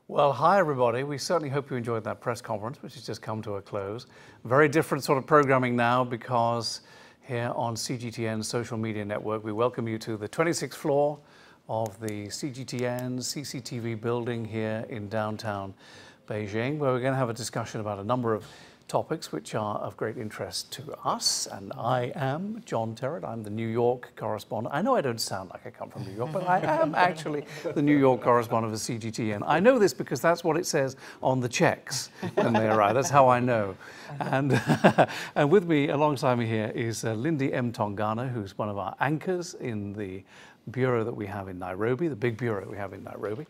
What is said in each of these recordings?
Well, hi everybody. We certainly hope you enjoyed that press conference, which has just come to a close. Very different sort of programming now because here on CGTN Social Media Network, we welcome you to the 26th floor of the CGTN CCTV building here in downtown Beijing, where we're going to have a discussion about a number of topics which are of great interest to us. And I am John Terrett. I'm the New York correspondent. I know I don't sound like I come from New York, but I am actually the New York correspondent of CGTN. I know this because that's what it says on the checks when they arrive. That's how I know. And, and with me, alongside me here, is Lindy Mtongana, who's one of our anchors in the bureau that we have in Nairobi, the big bureau that we have in Nairobi.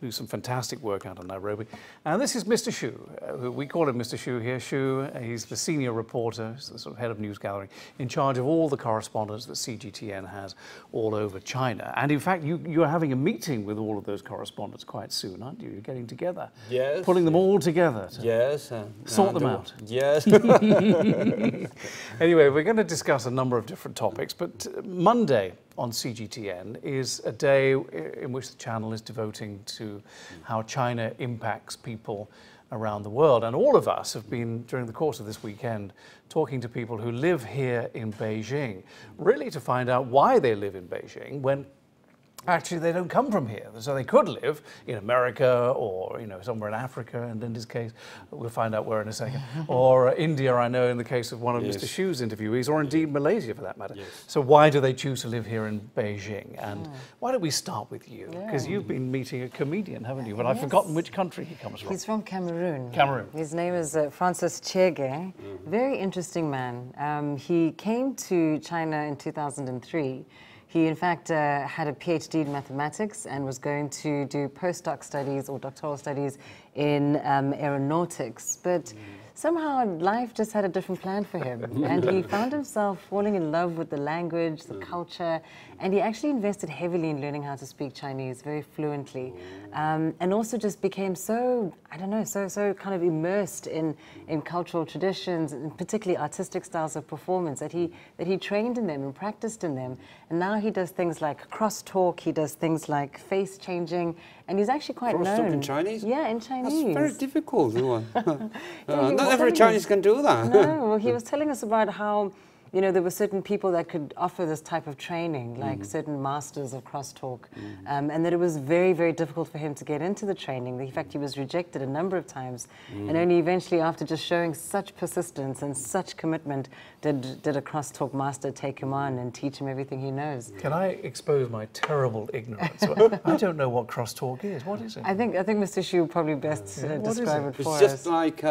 Do some fantastic work out of Nairobi. And this is Mr. Xu, who we call him Mr. Xu here. Xu, he's the senior reporter, he's the sort of head of news gathering, in charge of all the correspondents that CGTN has all over China. And in fact, you're having a meeting with all of those correspondents quite soon, aren't you? You're getting together. Yes. Pulling them all together. Yes. Sort them out. Yes. Anyway, we're going to discuss a number of different topics, but Monday on CGTN is a day in which the channel is devoting to how China impacts people around the world. And all of us have been, during the course of this weekend, talking to people who live here in Beijing, really to find out why they live in Beijing when actually they don't come from here. So they could live in America or, somewhere in Africa, and in this case, we'll find out where in a second, or India, I know, in the case of one of Mr. Xu's interviewees, or indeed Malaysia for that matter. Yes. So why do they choose to live here in Beijing? And why don't we start with you? Because you've been meeting a comedian, haven't you? But I've forgotten which country he comes from. He's from Cameroon. Cameroon. His name is Francis Chege. Very interesting man. He came to China in 2003. He, in fact, had a PhD in mathematics and was going to do postdoc studies or doctoral studies in aeronautics. But somehow life just had a different plan for him. And he found himself falling in love with the language, the culture, and he actually invested heavily in learning how to speak Chinese very fluently. And also just became so, so kind of immersed in cultural traditions, and particularly artistic styles of performance, that he trained in them and practiced in them. And now he does things like crosstalk, he does things like face changing, and he's actually quite known. Crosstalk in Chinese? Yeah, in Chinese. That's very difficult. Not every Chinese can do that. No, well, he was telling us about how there were certain people that could offer this type of training, like certain masters of crosstalk, and that it was very, very difficult for him to get into the training. In fact, he was rejected a number of times, and only eventually, after just showing such persistence and such commitment, did a crosstalk master take him on and teach him everything he knows. Can I expose my terrible ignorance? I don't know what crosstalk is. What is it? I think Mr. Xu would probably best describe it for us. It's just like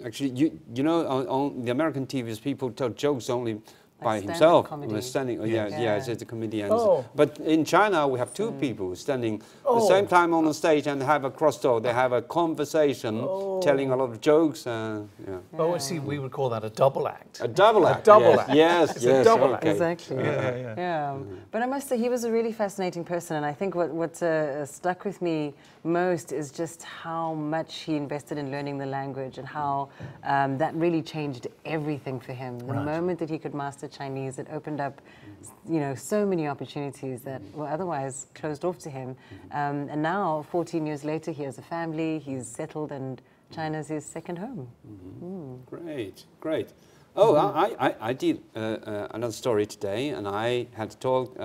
actually, on the American TVs, people tell jokes only by himself. Standing, it's a comedian. But in China, we have two people standing at the same time on the stage and have a crosstalk. They have a conversation, telling a lot of jokes. Oh, I see. We would call that a double act. A double act. A double act. Yes, a double act. Exactly. But I must say, he was a really fascinating person, and I think what stuck with me most is just how much he invested in learning the language and how that really changed everything for him. The moment that he could master Chinese, it opened up, so many opportunities that were otherwise closed off to him. And now, 14 years later, he has a family, he's settled, and China's his second home. Great, great. Oh, I did another story today, and I had to talk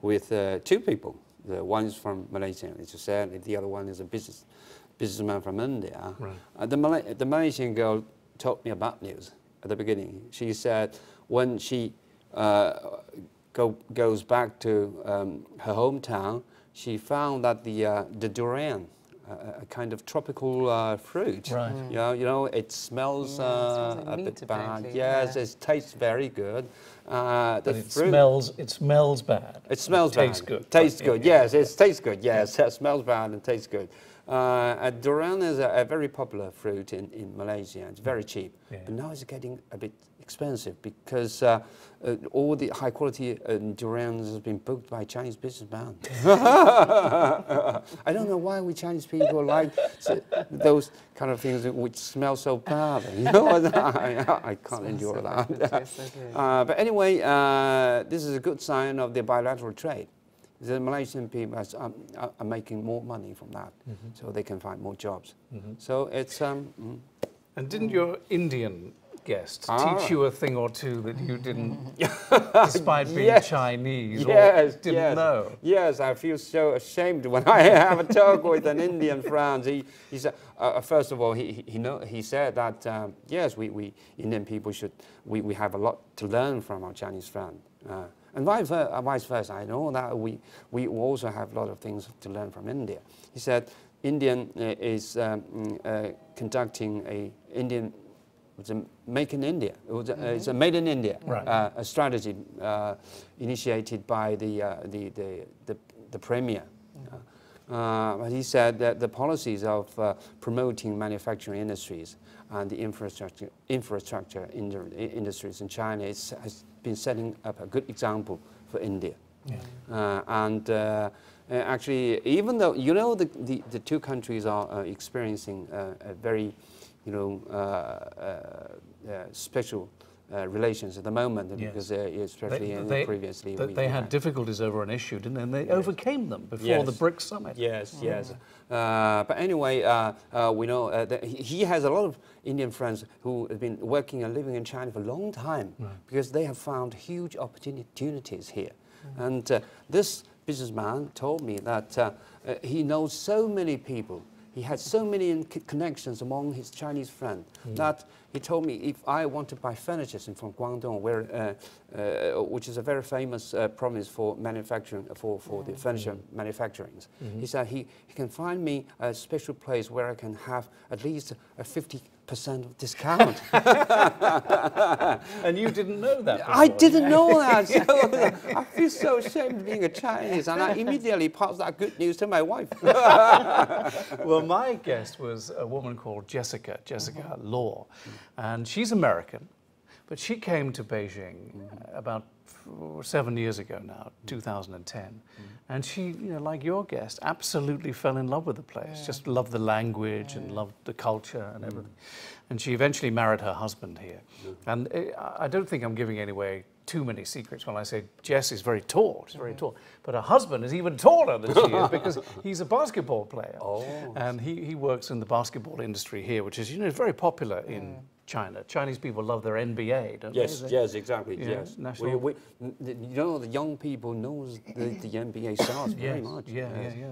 with two people. The one is from Malaysia, as you said, the other one is a businessman from India. Right. The Malaysian girl told me about news at the beginning. She said when she goes back to her hometown, she found that the durian, a kind of tropical fruit. Right. It smells a bit bad. Yes, it tastes very good. It smells bad. It smells bad. Tastes good. Tastes good. Yes, it tastes good. Yes, it smells bad and tastes good. Durian is a very popular fruit in Malaysia. It's very cheap, but now it's getting a bit expensive because all the high quality durians has been booked by Chinese businessmen. I don't know why we Chinese people like those kind of things which smell so bad. I can't endure that. But anyway, this is a good sign of the bilateral trade. the Malaysian people are making more money from that, so they can find more jobs. So it's... And didn't your Indian guest teach you a thing or two that you didn't, despite being Chinese, or didn't know? Yes, I feel so ashamed when I have a talk with an Indian friend. He said, first of all, he said that, yes, we Indian people we have a lot to learn from our Chinese friend. And vice versa, I know that we also have a lot of things to learn from India. He said, Indian is conducting it's a Make in India. It's a Made in India a strategy initiated by the Premier. But he said that the policies of promoting manufacturing industries and the infrastructure industries in China has been setting up a good example for India. Actually, even though the two countries are experiencing a very special relations at the moment, because especially previously they had difficulties over an issue, didn't they? And they overcame them before the BRICS summit. Yes. But anyway, we know that he has a lot of Indian friends who have been working and living in China for a long time, because they have found huge opportunities here. And this businessman told me that he knows so many people. He had so many connections among his Chinese friends that he told me, if I want to buy furniture from Guangdong, which is a very famous province for manufacturing, for the furniture manufacturing, he said he can find me a special place where I can have at least a 50% discount. And you didn't know that before. I didn't know that. So I feel so ashamed being a Chinese, and I immediately passed that good news to my wife. Well, my guest was a woman called Jessica Law, and she's American, but she came to Beijing about 7 years ago now, 2010, and she, like your guest, absolutely fell in love with the place, just loved the language and loved the culture and everything. And she eventually married her husband here. And I don't think I'm giving away too many secrets when I say Jess is very tall. She's very tall. But her husband is even taller than she is, because he's a basketball player. And he works in the basketball industry here, which is, very popular in China. Chinese people love their NBA, don't they? Yes, exactly. Yes. The young people knows the NBA stars very much.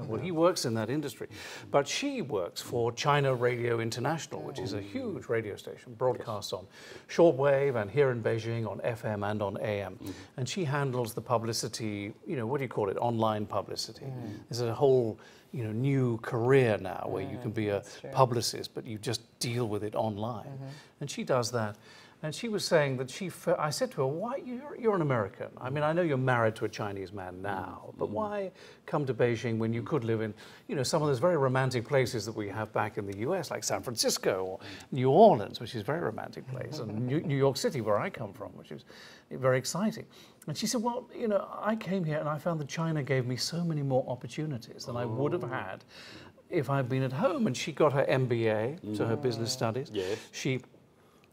Well, he works in that industry. But she works for China Radio International, which is a huge radio station, broadcasts on shortwave and here in Beijing on FM and on AM. And she handles the publicity, what do you call it, online publicity. There's a whole new career now where you can be a publicist, but you just deal with it online. And she does that. And she was saying that I said to her, why, you're an American. I mean, I know you're married to a Chinese man now, but why come to Beijing when you could live in, some of those very romantic places that we have back in the US, like San Francisco or New Orleans, which is a very romantic place, and New York City, where I come from, which is very exciting. And she said, well, I came here and I found that China gave me so many more opportunities than I would have had if I'd been at home. And she got her MBA, so her business studies. She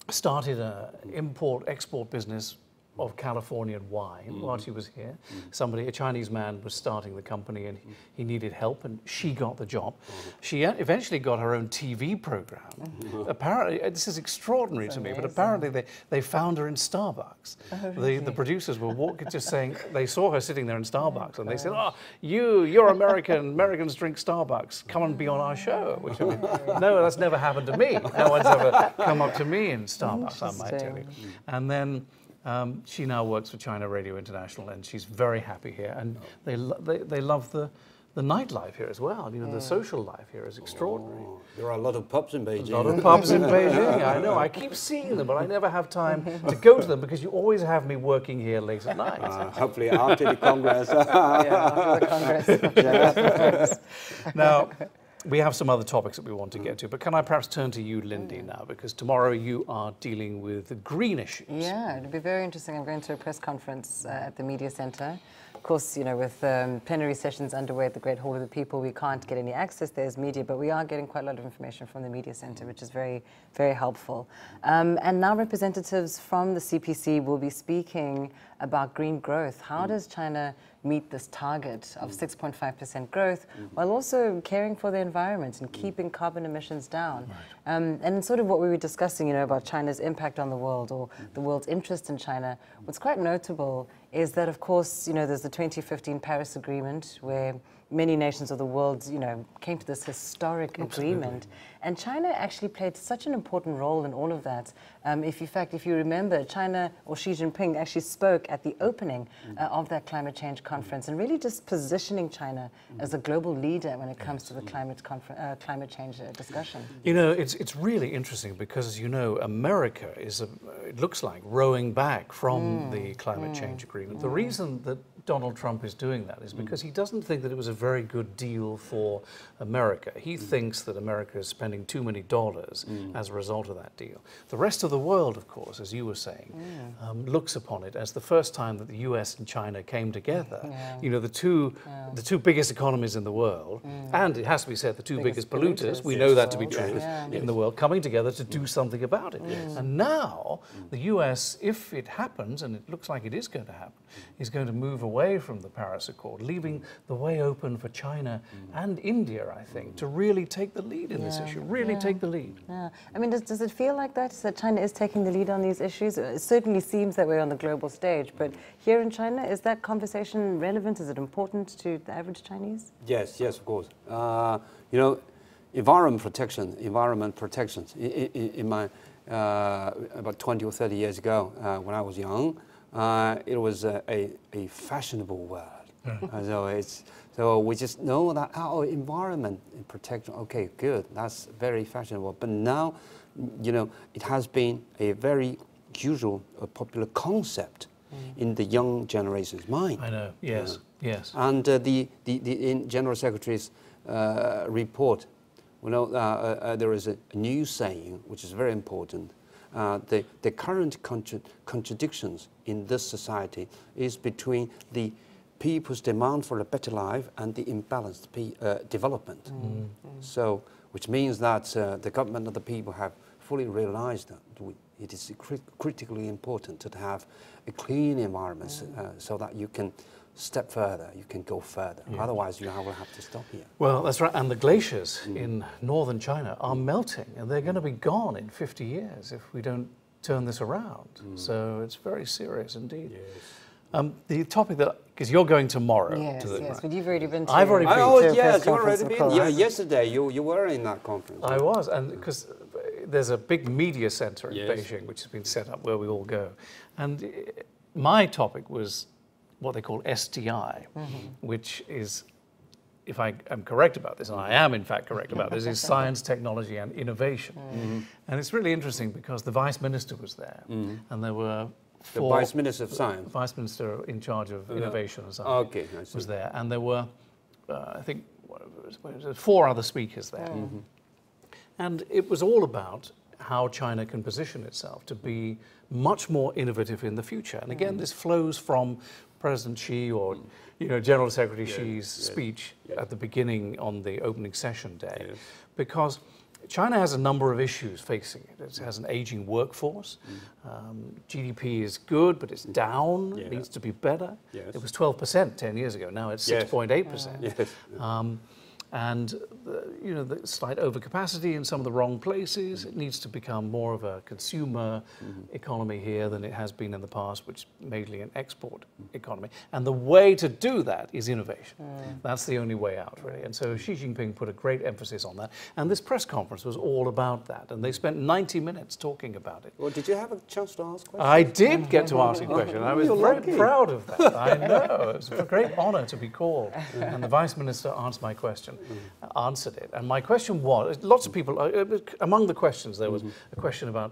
started an import-export business of Californian wine while she was here. A Chinese man was starting the company and he needed help, and she got the job. She eventually got her own TV program. Apparently, this is extraordinary to me, but apparently they found her in Starbucks. The producers were just saying, they saw her sitting there in Starbucks and they said, oh, you're American, Americans drink Starbucks, come and be on our show. Which, I mean, no, that's never happened to me. No one's ever come up to me in Starbucks, I might tell you. And then she now works for China Radio International, and she's very happy here. And they love the nightlife here as well. The social life here is extraordinary. There are a lot of pubs in Beijing. A lot of pubs in Beijing, I know. I keep seeing them, but I never have time to go to them because you always have me working here late at night. Hopefully after the Congress. After the Congress. Now, we have some other topics that we want to get to, but can I perhaps turn to you, Lindy, now, because tomorrow you are dealing with the green issues. Yeah, it'll be very interesting. I'm going to a press conference at the Media Centre. Of course, you know, with plenary sessions underway at the Great Hall of the People, we can't get any access. There's media, but we are getting quite a lot of information from the Media Centre, which is very, very helpful. And now representatives from the CPC will be speaking about green growth. How does China meet this target of 6.5% growth while also caring for the environment and keeping carbon emissions down? Right. And sort of what we were discussing, you know, about China's impact on the world or the world's interest in China, what's quite notable is that, of course, you know, there's the 2015 Paris Agreement where many nations of the world, you know, came to this historic agreement. And China actually played such an important role in all of that. If you remember, China, or Xi Jinping actually spoke at the opening of that climate change conference and really just positioning China as a global leader when it comes to the climate change discussion. You know, it's really interesting because, as you know, America is, it looks like, rowing back from the climate change agreement. The reason that Donald Trump is doing that is because he doesn't think that it was a very good deal for America. He thinks that America is spending too many dollars as a result of that deal. The rest of the world, of course, as you were saying, looks upon it as the first time that the US and China came together. You know, the two biggest economies in the world, and it has to be said, the two biggest polluters, we know that to be true, in the world, coming together to do something about it. And now, the US, if it happens, and it looks like it is going to happen, is going to move away from the Paris Accord, leaving the way open for China and India, I think, to really take the lead in this issue, really take the lead. Yeah. I mean, does it feel like that China is taking the lead on these issues? It certainly seems that way on the global stage, but here in China, is that conversation relevant? Is it important to the average Chinese? Yes, of course. You know, environment protection, in my, about 20 or 30 years ago, when I was young, it was a fashionable word. So we just know that our environment protection, okay, good, that's very fashionable. But now, you know, it has been a very usual, popular concept in the young generation's mind. I know, yes. And the General Secretary's report, you know, there is a new saying, which is very important. The current contradictions in this society is between the people's demand for a better life and the imbalanced development. So, which means that the government and the people have fully realized that it is critically important to have a clean environment so that you can step further, you can go further. Otherwise, you will have to stop here. Well, that's right. And the glaciers in northern China are melting, and they're going to be gone in 50 years if we don't turn this around. So it's very serious indeed. The topic that, because you're going tomorrow to the but you've already been to I've already been to to a press conference. You've already been. Yeah, yesterday you were in that conference. I was, and because there's a big media center in Beijing which has been set up where we all go. And my topic was what they call STI, which is, if I am correct about this, and I am in fact correct about this, is science, technology and innovation. And it's really interesting because the Vice Minister was there, and there were the Vice Minister of Science. Vice Minister in charge of innovation and science was there, and there were, I think, 4 other speakers there. And it was all about how China can position itself to be much more innovative in the future. And again, this flows from President Xi or General Secretary Xi's speech at the beginning on the opening session day, because China has a number of issues facing it. It has an aging workforce. GDP is good, but it's down. It needs to be better. It was 12% 10 years ago. Now it's 6.8%. And the slight overcapacity in some of the wrong places. It needs to become more of a consumer economy here than it has been in the past, which is mainly an export economy. And the way to do that is innovation. That's the only way out, really. And so Xi Jinping put a great emphasis on that. And this press conference was all about that. And they spent 90 minutes talking about it. Well, did you have a chance to ask questions? I did get to ask a question. I was very proud of that. I know. It was a great honor to be called. And the Vice Minister answered my question. Answered it. And my question was, lots of people, among the questions there was a question about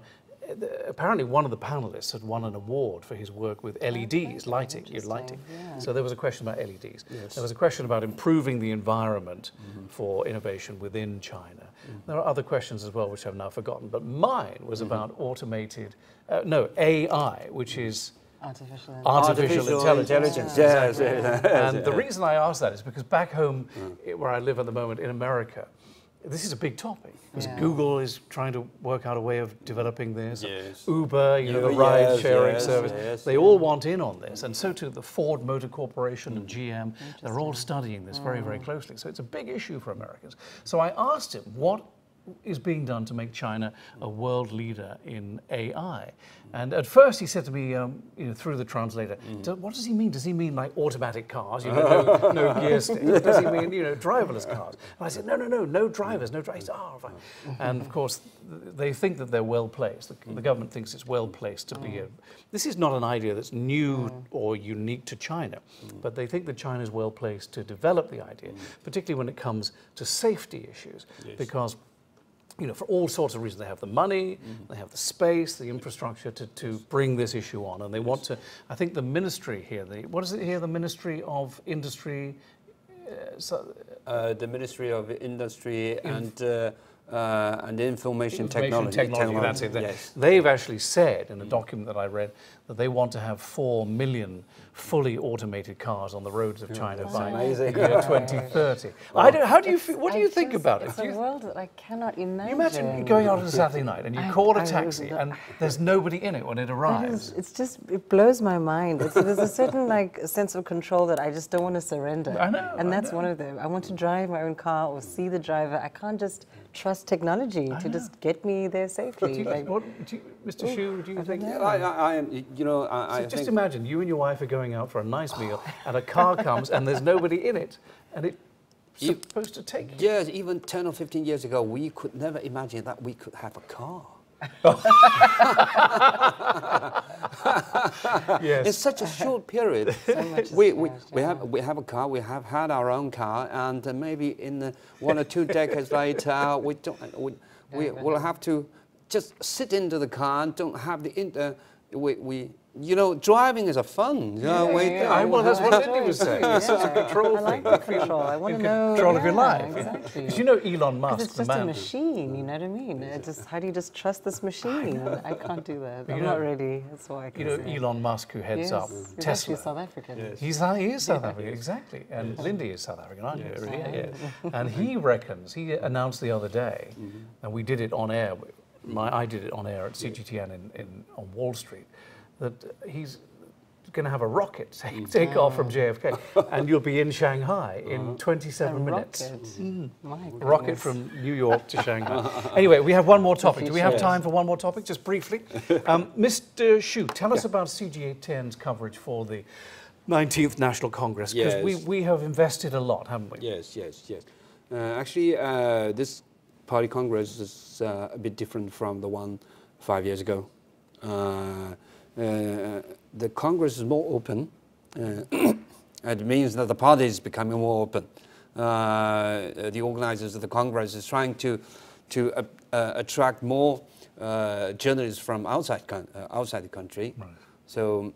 apparently one of the panelists had won an award for his work with LEDs, lighting. Yeah. So there was a question about LEDs. Yes. There was a question about improving the environment for innovation within China. There are other questions as well, which I've now forgotten. But mine was about AI, which is artificial intelligence. Yes, And the reason I ask that is because back home, where I live at the moment in America, this is a big topic. Because Google is trying to work out a way of developing this. Yes. Uber, the ride-sharing service, they all want in on this. And so too the Ford Motor Corporation and GM, they're all studying this very, very closely. So it's a big issue for Americans. So I asked him, what is being done to make China a world leader in AI? And at first he said to me, through the translator, what does he mean? Does he mean like automatic cars, no gear stick? Or does he mean, driverless cars? And I said, no drivers, no drivers. Fine. And of course, they think that they're well placed. The government thinks it's well placed to be this is not an idea that's new or unique to China, but they think that China is well placed to develop the idea, particularly when it comes to safety issues, because for all sorts of reasons. They have the money, they have the space, the infrastructure to bring this issue on. And they want to, I think the ministry here, what is it here, the Ministry of Industry? The Ministry of Industry and Information Technology. That's it. Yes. They've actually said in a document that I read that they want to have 4 million fully automated cars on the roads of China by the year 2030. How do you feel? What do you think about it? It's a world that I cannot imagine. You imagine going out on a Saturday night and you call a taxi and there's nobody in it when it arrives. It blows my mind. There's a certain sense of control that I just don't want to surrender. I know. And that's one of them. I want to drive my own car or see the driver. I can't just trust technology to just get me there safely. Mr. Xu, do you think? I just imagine you and your wife are going out for a nice meal and a car comes and there's nobody in it and it's supposed to take you. Yes, even 10 or 15 years ago, we could never imagine that we could have a car. Yes. In such a short period, we have a car. We have had our own car, and maybe in 1 or 2 decades later, we'll have to just sit into the car and don't have the driving is a fun. Well, that's what Lindy was saying. It's such a control thing. I like control. I want to know control of your life. Exactly. Because Elon Musk, it's just a machine. You know what I mean? How do you just trust this machine? I can't do that. I'm not ready. That's why I can say. Elon Musk, who heads up Tesla. He's South African. Yes. He is South African, exactly. And Lindy is South African, aren't you? Yes. And he reckons, he announced the other day, and we did it on air. I did it on air at CGTN on Wall Street, that he's going to have a rocket take off from JFK, and you'll be in Shanghai in 27 minutes. Rocket from New York to Shanghai. Anyway, we have one more topic. Do we have time for one more topic, just briefly? Mr. Xu, tell us about CGTN's coverage for the 19th National Congress, because we have invested a lot, haven't we? Yes. Actually, this Party Congress is a bit different from the one 5 years ago. The Congress is more open. It means that the party is becoming more open. The organizers of the Congress is trying to attract more journalists from outside the country. Right. So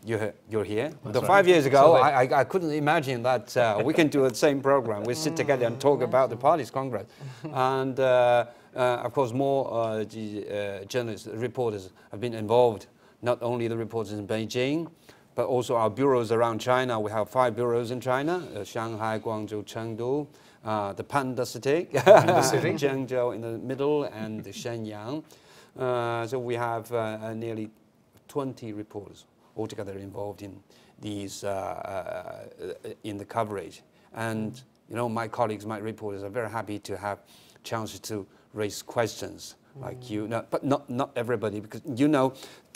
you're here. That's right. 5 years ago, I couldn't imagine that we can do the same program. We sit together and talk about the party's Congress. And of course, more journalists, reporters have been involved. Not only the reporters in Beijing, but also our bureaus around China. We have 5 bureaus in China: Shanghai, Guangzhou, Chengdu, the Panda City, Zhengzhou in the middle, and Shenyang. So we have nearly 20 reporters altogether involved in these in the coverage. And my colleagues, my reporters, are very happy to have chances to raise questions like you, but not everybody, because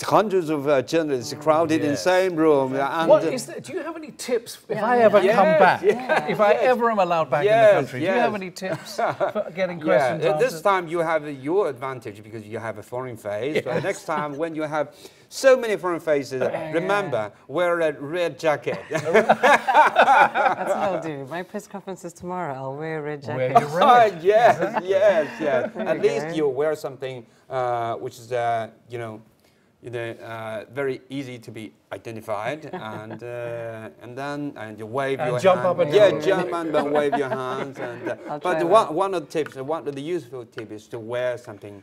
hundreds of journalists crowded in the same room. And What is that? Do you have any tips if I ever come back? If I ever am allowed back in the country, do you have any tips for getting questions answered? This time you have your advantage because you have a foreign face. But next time when you have so many foreign faces, remember, wear a red jacket. That's what I'll do. My press conference is tomorrow. I'll wear a red jacket. Wear your red. Yes, Exactly. yes. At least you wear something which is, very easy to be identified, and then you wave your jump hand. up and yeah, down. jump and wave your hands. And, but one of the tips, one of the useful tips is to wear something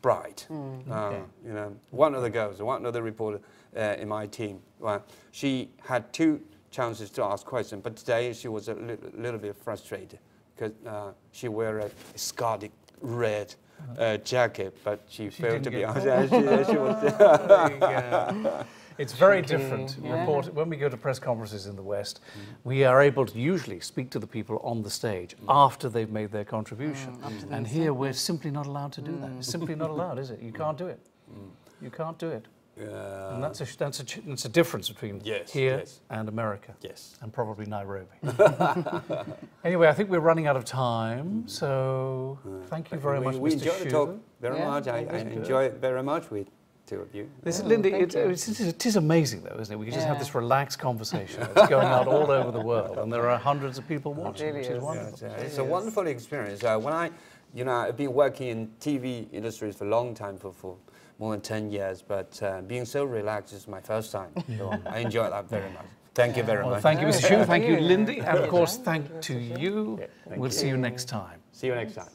bright. One of the girls, one of the reporters in my team, she had 2 chances to ask questions, but today she was a little bit frustrated because she wore a scarlet red jacket, but she failed to be honest. She was. It's very different. When we go to press conferences in the West, we are able to usually speak to the people on the stage after they've made their contribution. And here we're simply not allowed to do that. It's simply not allowed, is it? You can't do it. You can't do it. And that's a difference between here and America. Yes. And probably Nairobi. Anyway, I think we're running out of time, so thank you very much, We Mr. enjoyed the Xu. talk very much. I enjoy it very much with 2 of you. This is Lindy. It is amazing, though, isn't it? We can just have this relaxed conversation that's going out all over the world, and there are hundreds of people watching, which is wonderful. It's a wonderful experience. When I've been working in TV industries for a long time, for more than 10 years, but being so relaxed is my first time. So I enjoy that very much. Thank you very much. Thank you, Mr. Xu. Thank you, Lindy. And of course, thank to you. We'll see you next time. See you next time.